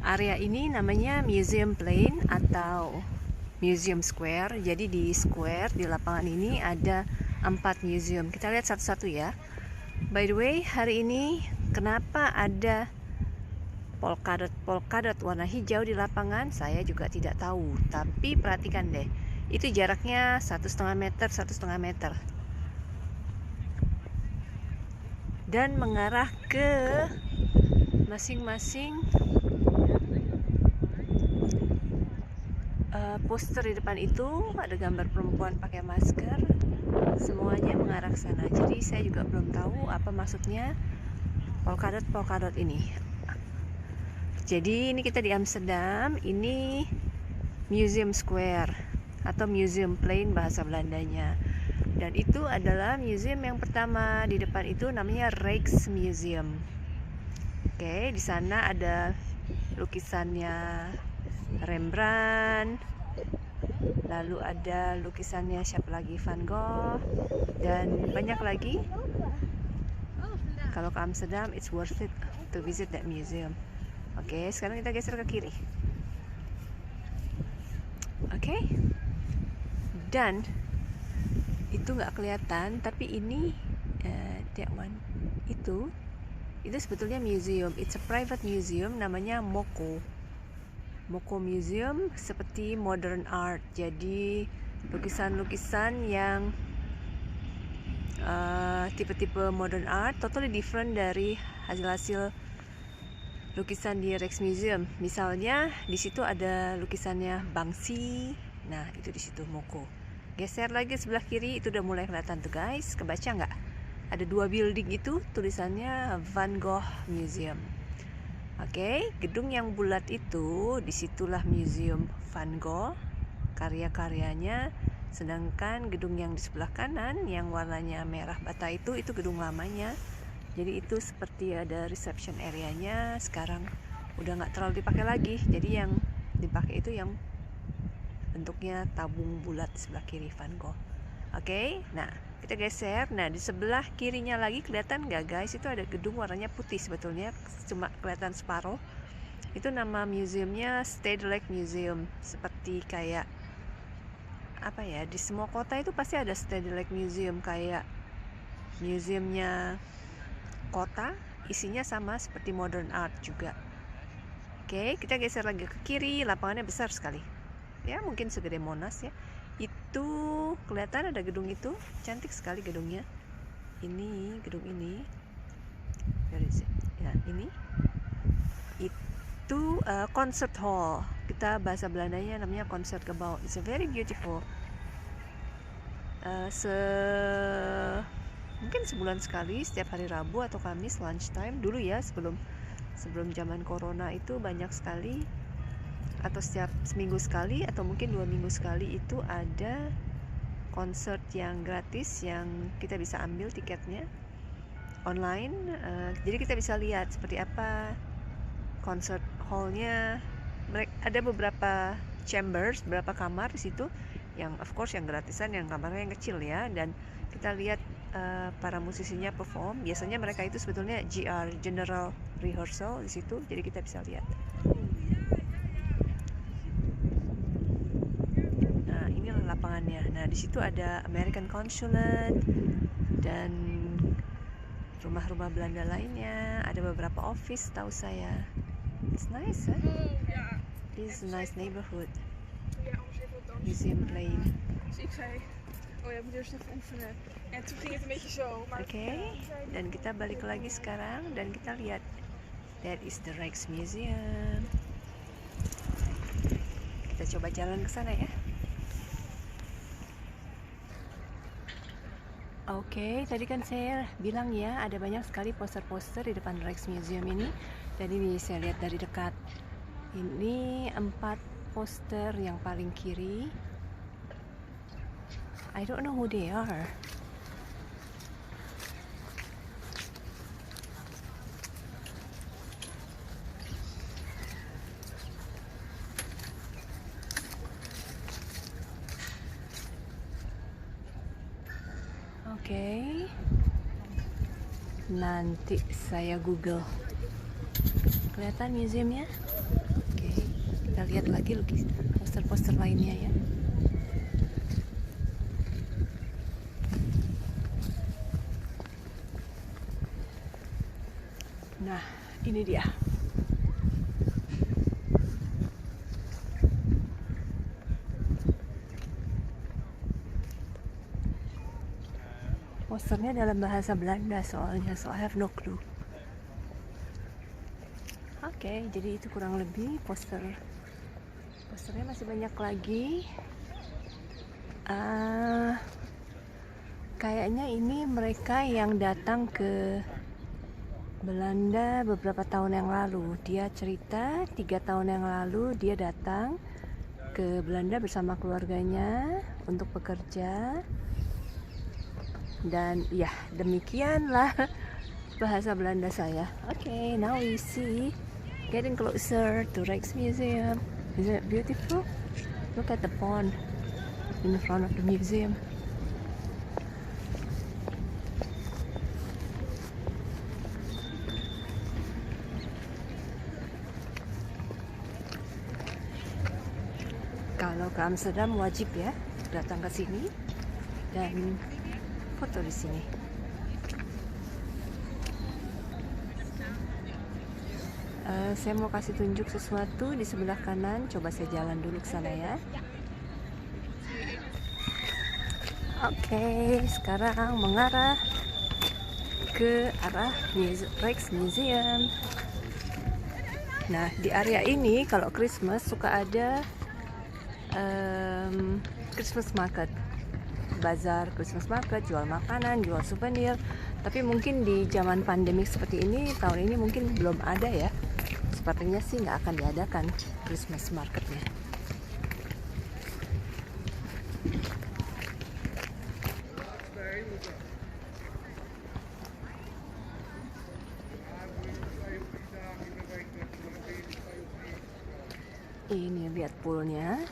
Area ini namanya Museum Plain atau Museum Square. Jadi di square di lapangan ini ada 4 museum. Kita lihat satu-satu ya. By the way, hari ini kenapa ada polkadot warna hijau di lapangan? Saya juga tidak tahu. Tapi perhatikan deh, itu jaraknya 1,5 meter, 1,5 meter. Dan mengarah ke masing-masing poster di depan itu ada gambar perempuan pakai masker. Semuanya mengarah ke sana. Jadi saya juga belum tahu apa maksudnya polkadot ini. Jadi ini kita di Amsterdam. Ini Museum Square atau Museum Plain bahasa Belandanya. Dan itu adalah museum yang pertama. Di depan itu namanya Rijksmuseum. Oke, di sana ada lukisannya Rembrandt, lalu ada lukisannya siapa lagi, Van Gogh, dan banyak lagi. Kalau ke Amsterdam, it's worth it to visit that museum. Oke, sekarang kita geser ke kiri. Oke, dan itu nggak kelihatan, tapi ini that one itu sebetulnya museum. It's a private museum, namanya MoCo Museum, seperti modern art. Jadi lukisan-lukisan yang tipe-tipe modern art, totally different dari hasil-hasil lukisan di Rijksmuseum. Misalnya di situ ada lukisannya Banksy. Nah, itu di situ MoCo. Geser lagi sebelah kiri, itu udah mulai kelihatan tuh guys. Kebaca nggak? Ada 2 building itu tulisannya Van Gogh Museum. Oke, gedung yang bulat itu disitulah Museum Van Gogh, karya-karyanya. Sedangkan gedung yang di sebelah kanan yang warnanya merah bata itu gedung lamanya. Jadi itu seperti ada reception area-nya. Sekarang udah nggak terlalu dipakai lagi. Jadi yang dipakai itu yang bentuknya tabung bulat sebelah kiri Van Gogh. Oke, nah kita geser. Nah di sebelah kirinya lagi kelihatan nggak guys? Itu ada gedung warnanya putih, sebetulnya cuma kelihatan separuh. Itu nama museumnya Stedelijk Museum. Seperti kayak apa ya? Di semua kota itu pasti ada Stedelijk Museum, kayak museumnya kota. Isinya sama seperti modern art juga. Oke, kita geser lagi ke kiri. Lapangannya besar sekali. Ya mungkin segede Monas ya. Itu kelihatan ada gedung itu, cantik sekali gedungnya. Ini gedung ini, ya ini itu concert hall. Kita bahasa Belandanya namanya Concertgebouw. It's a very beautiful. Mungkin sebulan sekali, setiap hari Rabu atau Kamis lunchtime dulu ya, sebelum zaman corona itu banyak sekali, atau setiap seminggu sekali atau mungkin 2 minggu sekali itu ada konser yang gratis yang kita bisa ambil tiketnya online. Jadi kita bisa lihat seperti apa concert hallnya. Ada beberapa chambers, beberapa kamar di situ yang of course yang gratisan, yang kamarnya yang kecil ya. Dan kita lihat para musisinya perform. Biasanya mereka itu sebetulnya general rehearsal di situ. Jadi kita bisa lihat. Lapangannya. Nah, di situ ada American Consulate dan rumah-rumah Belanda lainnya. Ada beberapa office, tahu saya. It's nice, huh? This is a nice neighborhood. Museum Plain. Dus ik zei, oh ja, ik moet eerst even oefenen. En toen ging het een beetje zo. Oke, dan kita balik lagi sekarang dan kita lihat. That is the Rijksmuseum. Kita coba jalan ke sana ya. Oke, tadi kan saya bilang ya, ada banyak sekali poster-poster di depan Rijksmuseum ini. Dan ini saya lihat dari dekat. Ini 4 poster yang paling kiri. I don't know who they are. Oke, nanti saya Google. Kelihatan museumnya? kita lihat lagi poster-poster lainnya ya. Nah, ini dia. Posternya dalam bahasa Belanda soalnya, so I have no clue. Oke, jadi itu kurang lebih posternya masih banyak lagi. Kayaknya ini mereka yang datang ke Belanda beberapa tahun yang lalu. Dia cerita 3 tahun yang lalu dia datang ke Belanda bersama keluarganya untuk bekerja. Dan ya, demikianlah bahasa Belanda saya. Okay, now we see getting closer to Rijksmuseum. Isn't it beautiful? Look at the pond in front of the museum. Kalau ke Amsterdam wajib ya datang ke sini dan foto di sini. Saya mau kasih tunjuk sesuatu di sebelah kanan. Coba saya jalan dulu ke sana ya. Oke, sekarang mengarah ke arah Rijksmuseum. Nah, di area ini kalau Christmas suka ada Christmas market, bazar Christmas market, jual makanan, jual souvenir. Tapi mungkin di zaman pandemik seperti ini, tahun ini mungkin belum ada ya. Sepertinya sih nggak akan diadakan Christmas marketnya. Ini lihat poolnya.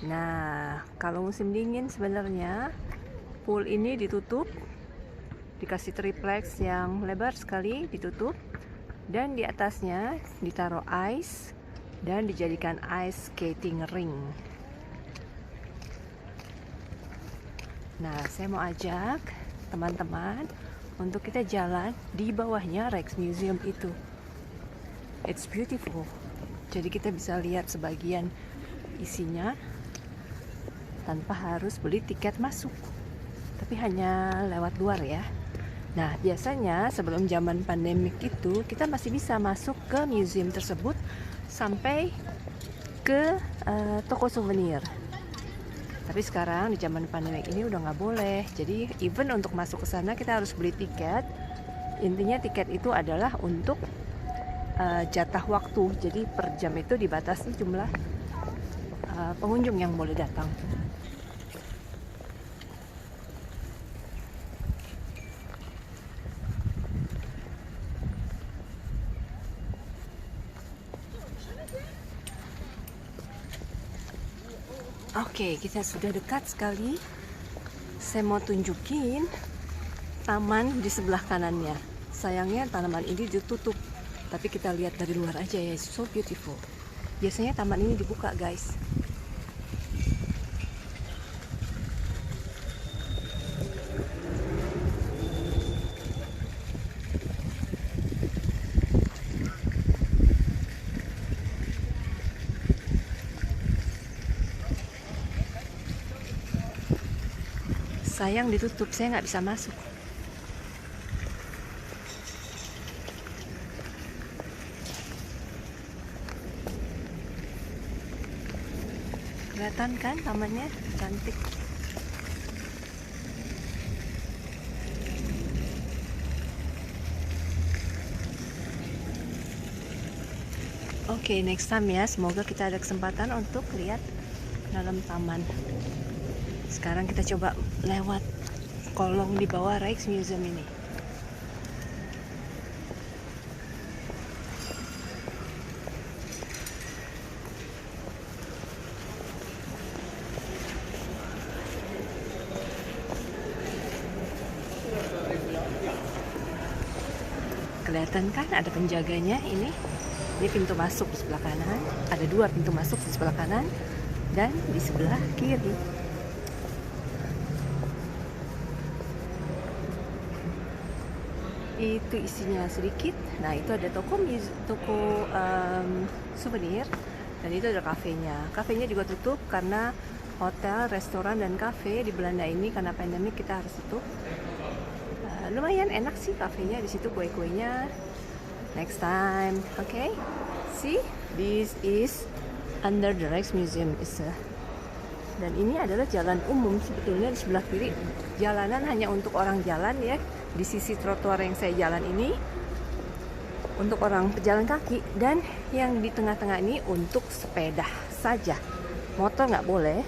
Nah, kalau musim dingin sebenarnya pool ini ditutup, dikasih triplex yang lebar sekali, ditutup, dan di atasnya ditaruh ice dan dijadikan ice skating ring. Nah, saya mau ajak teman-teman untuk kita jalan di bawahnya Rijksmuseum itu. It's beautiful. Jadi kita bisa lihat sebagian isinya tanpa harus beli tiket masuk, tapi hanya lewat luar ya. Nah, biasanya sebelum zaman pandemik itu kita masih bisa masuk ke museum tersebut sampai ke toko souvenir. Tapi sekarang di zaman pandemik ini udah nggak boleh. Jadi even untuk masuk ke sana kita harus beli tiket. Intinya tiket itu adalah untuk jatah waktu. Jadi per jam itu dibatasi jumlah pengunjung yang boleh datang. Oke, kita sudah dekat sekali. Saya mau tunjukin taman di sebelah kanannya. Sayangnya tanaman ini ditutup, tapi kita lihat dari luar aja ya. So beautiful. Biasanya taman ini dibuka, guys. Sayang ditutup, saya nggak bisa masuk. Kelihatan kan tamannya cantik. Oke, next time ya. Semoga kita ada kesempatan untuk lihat dalam taman. Sekarang kita coba lewat kolong di bawah Rijksmuseum ini. Kelihatan kan ada penjaganya ini. Ini pintu masuk di sebelah kanan. Ada 2 pintu masuk di sebelah kanan dan di sebelah kiri. Itu isinya sedikit. Nah, itu ada toko souvenir, dan itu ada kafenya. Kafenya juga tutup karena hotel, restoran, dan kafe di Belanda ini karena pandemi kita harus tutup. Lumayan enak sih kafenya, di situ kue-kuenya. Next time, okay? See, this is under the Rijksmuseum. Dan ini adalah jalan umum sebetulnya di sebelah kiri. Jalanan hanya untuk orang jalan ya. Di sisi trotoar yang saya jalan ini untuk orang pejalan kaki, dan yang di tengah-tengah ini untuk sepeda saja. Motor nggak boleh,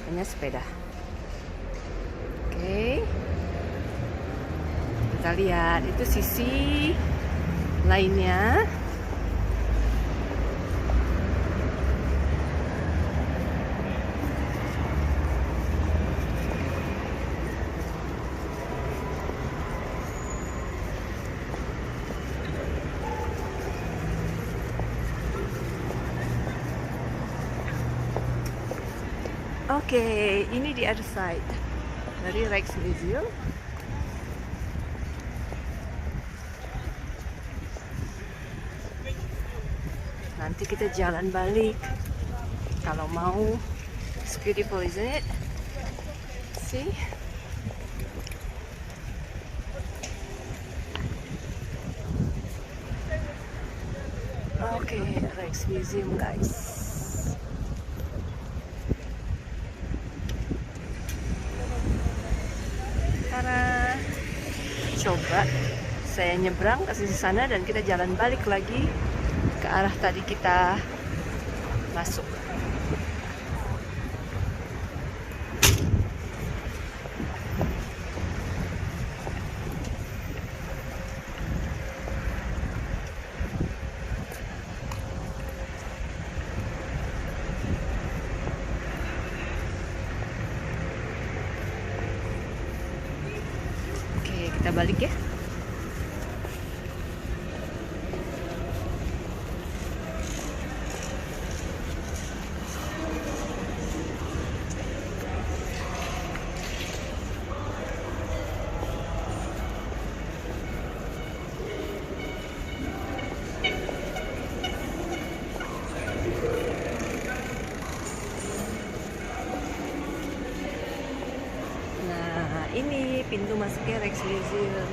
hanya sepeda. Oke. Kita lihat itu sisi lainnya. Oke, ini di other side dari Rijksmuseum. Nanti kita jalan balik kalau mau. It's beautiful, isn't it? See? Oke, Rijksmuseum guys. Karena coba saya nyebrang ke sisi sana dan kita jalan balik lagi ke arah tadi kita masuk. Oke, kita balik ya. Ini pintu masuknya Rijksmuseum.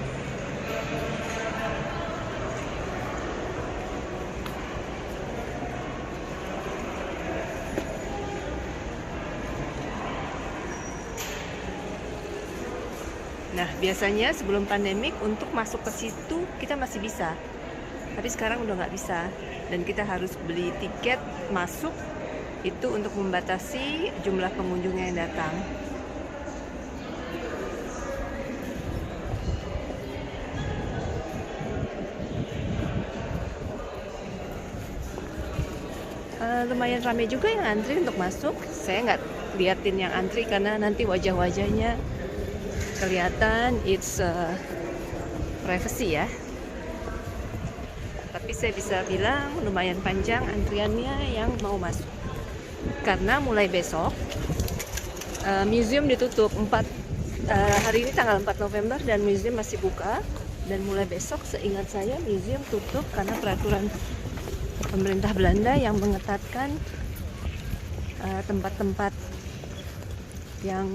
Nah, biasanya sebelum pandemik untuk masuk ke situ kita masih bisa, tapi sekarang udah nggak bisa, dan kita harus beli tiket masuk itu untuk membatasi jumlah pengunjung yang datang. Lumayan ramai juga yang antri untuk masuk. Saya nggak liatin yang antri karena nanti wajah-wajahnya kelihatan. It's privacy ya. Tapi saya bisa bilang lumayan panjang antriannya yang mau masuk. Karena mulai besok museum ditutup. Hari ini tanggal 4 November dan museum masih buka. Dan mulai besok seingat saya museum tutup karena peraturan pemerintah Belanda yang mengetatkan tempat-tempat yang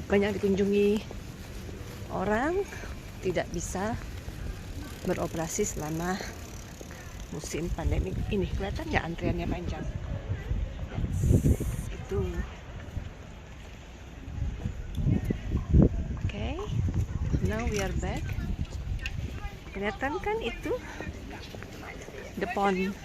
banyak dikunjungi orang tidak bisa beroperasi selama musim pandemi ini. Kelihatan nggak antriannya panjang? Itu. Okay, now we are back. Kelihatan kan itu the pond.